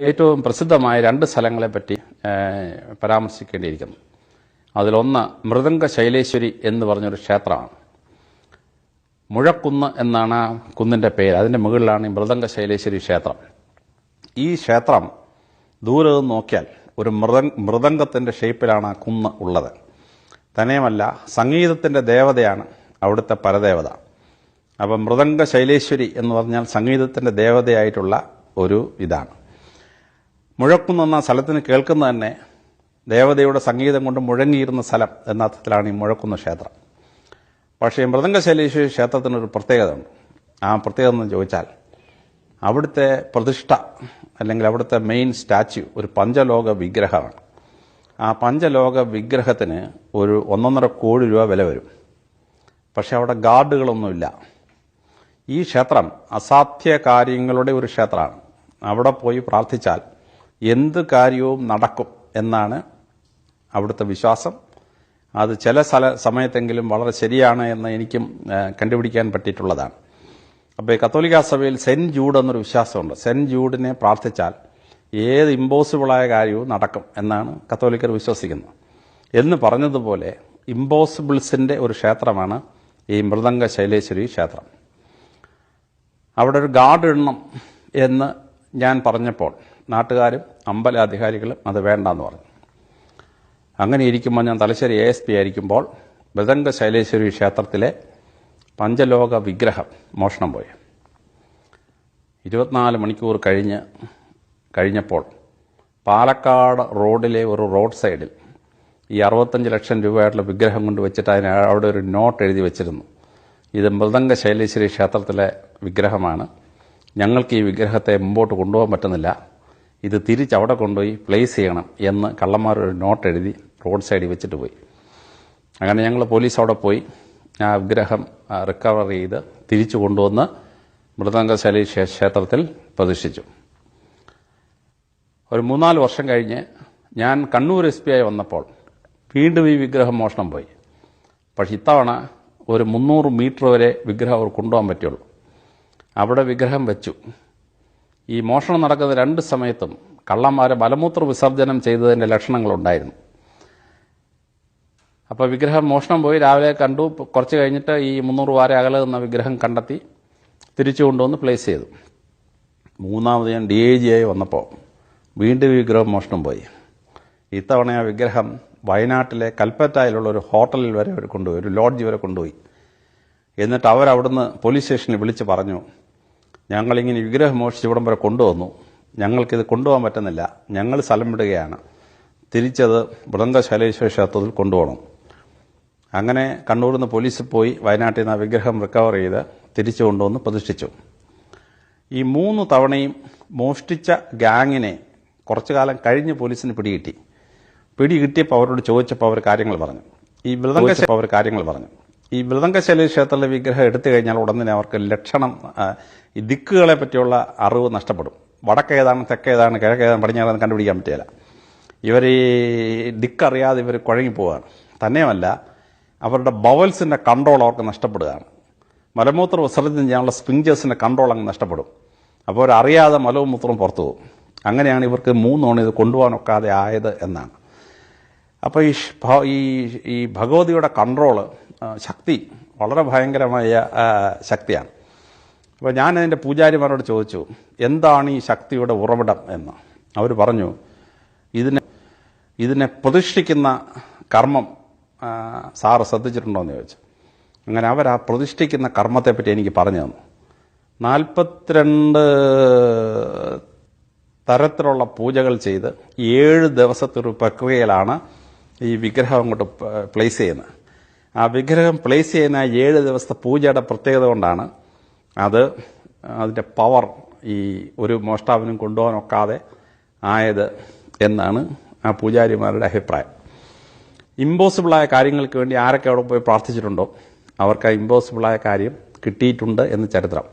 ഏറ്റവും പ്രസിദ്ധമായ രണ്ട് സ്ഥലങ്ങളെപ്പറ്റി പരാമർശിക്കേണ്ടിയിരിക്കുന്നു. അതിലൊന്ന് മൃദംഗ ശൈലേശ്വരി എന്ന് പറഞ്ഞൊരു ക്ഷേത്രമാണ്. മുഴക്കുന്ന് എന്നാണ് ആ കുന്നിൻ്റെ പേര്. അതിൻ്റെ മുകളിലാണ് ഈ മൃദംഗ ശൈലേശ്വരി ക്ഷേത്രം. ഈ ക്ഷേത്രം ദൂരെ നിന്ന് നോക്കിയാൽ ഒരു മൃദംഗത്തിൻ്റെ ഷേപ്പിലാണ് ആ കുന്ന് ഉള്ളത്. തന്നെയുമല്ല, സംഗീതത്തിൻ്റെ ദേവതയാണ് അവിടുത്തെ പരദേവത. അപ്പം മൃദംഗ ശൈലേശ്വരി എന്ന് പറഞ്ഞാൽ സംഗീതത്തിൻ്റെ ദേവതയായിട്ടുള്ള ഒരു ഇതാണ്. മുഴക്കുന്നെന്ന സ്ഥലത്തിന് കേൾക്കുന്ന തന്നെ ദേവതയുടെ സംഗീതം കൊണ്ട് മുഴങ്ങിയിരുന്ന സ്ഥലം എന്ന അർത്ഥത്തിലാണ് ഈ മുഴക്കുന്ന ക്ഷേത്രം. പക്ഷേ മൃദംഗ ശൈലേശ്വരി ക്ഷേത്രത്തിനൊരു പ്രത്യേകത ഉണ്ട്. ആ പ്രത്യേകത എന്ന് ചോദിച്ചാൽ അവിടുത്തെ പ്രതിഷ്ഠ അല്ലെങ്കിൽ അവിടുത്തെ മെയിൻ സ്റ്റാച്യു ഒരു പഞ്ചലോക വിഗ്രഹമാണ്. ആ പഞ്ചലോക വിഗ്രഹത്തിന് ഒരു 1.5 കോടി രൂപ വില വരും. പക്ഷെ അവിടെ ഗാർഡുകളൊന്നുമില്ല. ഈ ക്ഷേത്രം അസാധ്യ കാര്യങ്ങളുടെ ഒരു ക്ഷേത്രമാണ്. അവിടെ പോയി പ്രാർത്ഥിച്ചാൽ എന്ത് കാര്യവും നടക്കും എന്നാണ് അവിടുത്തെ വിശ്വാസം. അത് ചില സമയത്തെങ്കിലും വളരെ ശരിയാണ് എന്ന് എനിക്കും കണ്ടുപിടിക്കാൻ പറ്റിയിട്ടുള്ളതാണ്. അപ്പോൾ ഈ കത്തോലിക്ക സഭയിൽ സെന്റ് ജൂഡ് എന്നൊരു വിശ്വാസമുണ്ട്. സെന്റ് ജൂഡിനെ പ്രാർത്ഥിച്ചാൽ ഏത് ഇമ്പോസിബിളായ കാര്യവും നടക്കും എന്നാണ് കത്തോലിക്കർ വിശ്വസിക്കുന്നത്. എന്ന് പറഞ്ഞതുപോലെ ഇമ്പോസിബിൾസിൻ്റെ ഒരു ക്ഷേത്രമാണ് ഈ മൃദംഗ ശൈലേശ്വരി ക്ഷേത്രം. അവിടെ ഒരു ഗാർഡ് ഇടണം എന്ന് ഞാൻ പറഞ്ഞപ്പോൾ നാട്ടുകാരും അമ്പലാധികാരികളും അത് വേണ്ടെന്ന് പറഞ്ഞു. അങ്ങനെ ഇരിക്കുമ്പോൾ ഞാൻ തലശ്ശേരി ASP ആയിരിക്കുമ്പോൾ മൃദംഗ ശൈലേശ്വരി ക്ഷേത്രത്തിലെ പഞ്ചലോക വിഗ്രഹം മോഷണം പോയി. 24 മണിക്കൂർ കഴിഞ്ഞപ്പോൾ പാലക്കാട് റോഡിലെ ഒരു റോഡ് സൈഡിൽ ഈ 65 ലക്ഷം രൂപയായിട്ടുള്ള വിഗ്രഹം കൊണ്ട് വെച്ചിട്ട് അവിടെ ഒരു നോട്ട് എഴുതി വെച്ചിരുന്നു. ഇത് മൃദംഗ ശൈലേശ്വരി ക്ഷേത്രത്തിലെ വിഗ്രഹമാണ്. ഞങ്ങൾക്ക് ഈ വിഗ്രഹത്തെ മുമ്പോട്ട് കൊണ്ടുപോകാൻ പറ്റുന്നില്ല. ഇത് തിരിച്ചവിടെ കൊണ്ടുപോയി പ്ലേസ് ചെയ്യണം എന്ന് കള്ളന്മാരൊരു നോട്ട് എഴുതി റോഡ് സൈഡിൽ വെച്ചിട്ട് പോയി. അങ്ങനെ ഞങ്ങൾ പോലീസ് അവിടെ പോയി ആ വിഗ്രഹം റിക്കവർ ചെയ്ത് തിരിച്ചു കൊണ്ടുവന്ന് മൃദംഗ ശൈലേശ്വരി ക്ഷേത്രത്തിൽ പ്രതിഷ്ഠിച്ചു. ഒരു 3-4 വർഷം കഴിഞ്ഞ് ഞാൻ കണ്ണൂർ SP ആയി വന്നപ്പോൾ വീണ്ടും ഈ വിഗ്രഹം മോഷണം പോയി. പക്ഷെ ഇത്തവണ ഒരു 300 മീറ്റർ വരെ വിഗ്രഹം അവർ കൊണ്ടുപോകാൻ പറ്റുള്ളൂ. അവിടെ വിഗ്രഹം വെച്ചു. ഈ മോഷണം നടക്കുന്ന 2 സമയത്തും കള്ളന്മാരെ മലമൂത്ര വിസർജനം ചെയ്തതിൻ്റെ ലക്ഷണങ്ങളുണ്ടായിരുന്നു. അപ്പോൾ വിഗ്രഹം മോഷണം പോയി. രാവിലെ കണ്ടു. കുറച്ച് കഴിഞ്ഞിട്ട് ഈ 300 വാര അകലെ നിന്ന വിഗ്രഹം കണ്ടെത്തി തിരിച്ചു കൊണ്ടുവന്ന് പ്ലേസ് ചെയ്തു. മൂന്നാമത് ഞാൻ DIG ആയി വന്നപ്പോൾ വീണ്ടും വിഗ്രഹം മോഷണം പോയി. ഇത്തവണ ആ വിഗ്രഹം വയനാട്ടിലെ കൽപ്പറ്റയിലുള്ള ഒരു ഹോട്ടലിൽ വരെ അവർ കൊണ്ടുപോയി, ഒരു ലോഡ്ജ് വരെ കൊണ്ടുപോയി. എന്നിട്ട് അവരവിടുന്ന് പോലീസ് സ്റ്റേഷനിൽ വിളിച്ച് പറഞ്ഞു, ഞങ്ങളിങ്ങനെ വിഗ്രഹം മോഷിച്ച് ഇവിടം വരെ കൊണ്ടുവന്നു, ഞങ്ങൾക്കിത് കൊണ്ടുപോകാൻ പറ്റുന്നില്ല, ഞങ്ങൾ സ്ഥലം വിടുകയാണ്, തിരിച്ചത് മൃദംഗ ശൈലേശ്വരി ക്ഷേത്രത്തിൽ കൊണ്ടുപോകണം. അങ്ങനെ കണ്ണൂരിൽ നിന്ന് പോലീസ് പോയി വയനാട്ടിൽ നിന്ന് ആ വിഗ്രഹം റിക്കവർ ചെയ്ത് തിരിച്ചു കൊണ്ടുവന്ന് പ്രതിഷ്ഠിച്ചു. ഈ 3 തവണയും മോഷ്ടിച്ച ഗാങ്ങിനെ കുറച്ചു കാലം കഴിഞ്ഞ് പോലീസിന് പിടികിട്ടിയപ്പോൾ അവരോട് ചോദിച്ചപ്പോൾ അവർ കാര്യങ്ങൾ പറഞ്ഞു. ഈ മൃദംഗ ശൈലേശ്വരി ക്ഷേത്രത്തിലെ വിഗ്രഹം എടുത്തു കഴിഞ്ഞാൽ ഉടൻ തന്നെ അവർക്ക് ലക്ഷണം, ഈ ദിക്കുകളെ പറ്റിയുള്ള അറിവ് നഷ്ടപ്പെടും. വടക്കേതാണ്, തെക്കേതാണ്, കിഴക്കേതാണ്, പടിഞ്ഞാറാണ് കണ്ടുപിടിക്കാൻ പറ്റില്ല. ഇവർ ഈ ദിക്കറിയാതെ ഇവർ കുഴങ്ങിപ്പോവുകയാണ്. തന്നെയുമല്ല, അവരുടെ ബവൽസിൻ്റെ കൺട്രോൾ അവർക്ക് നഷ്ടപ്പെടുകയാണ്. മലമൂത്ര വിസർജനം ചെയ്യാനുള്ള സ്പിഞ്ചേഴ്സിൻ്റെ കൺട്രോൾ അങ്ങ് നഷ്ടപ്പെടും. അപ്പോൾ അവരറിയാതെ മലവും മൂത്രവും പുറത്തു പോകും. അങ്ങനെയാണ് ഇവർക്ക് 3 തവണ ഇത് കൊണ്ടുപോകാനൊക്കാതെ ആയത് എന്നാണ്. അപ്പോൾ ഈ ഭഗവതിയുടെ കൺട്രോള്, ശക്തി വളരെ ഭയങ്കരമായ ശക്തിയാണ്. അപ്പോൾ ഞാൻ അതിൻ്റെ പൂജാരിമാരോട് ചോദിച്ചു, എന്താണ് ഈ ശക്തിയുടെ ഉറവിടം എന്ന്. അവർ പറഞ്ഞു, ഇതിനെ പ്രതിഷ്ഠിക്കുന്ന കർമ്മം സാറ് ശ്രദ്ധിച്ചിട്ടുണ്ടോ എന്ന് ചോദിച്ചു. അങ്ങനെ അവർ ആ പ്രതിഷ്ഠിക്കുന്ന കർമ്മത്തെപ്പറ്റി എനിക്ക് പറഞ്ഞു തന്നു. 42 തരത്തിലുള്ള പൂജകൾ ചെയ്ത് 7 ദിവസത്തെ ഒരു പ്രക്രിയയിലാണ് ഈ വിഗ്രഹം അങ്ങോട്ട് പ്ലേസ് ചെയ്യുന്നത്. ആ വിഗ്രഹം പ്ലേസ് ചെയ്യുന്ന 7 ദിവസത്തെ പൂജയുടെ പ്രത്യേകത കൊണ്ടാണ് അതിൻ്റെ പവർ ഈ ഒരു മോഷ്ടാവിനും കൊണ്ടുപോകാനൊക്കാതെ ആയത് എന്നാണ് ആ പൂജാരിമാരുടെ അഭിപ്രായം. ഇമ്പോസിബിളായ കാര്യങ്ങൾക്ക് വേണ്ടി ആരൊക്കെ അവിടെ പോയി പ്രാർത്ഥിച്ചിട്ടുണ്ടോ അവർക്ക് ആ ഇമ്പോസിബിളായ കാര്യം കിട്ടിയിട്ടുണ്ട് എന്ന് ചരിത്രം.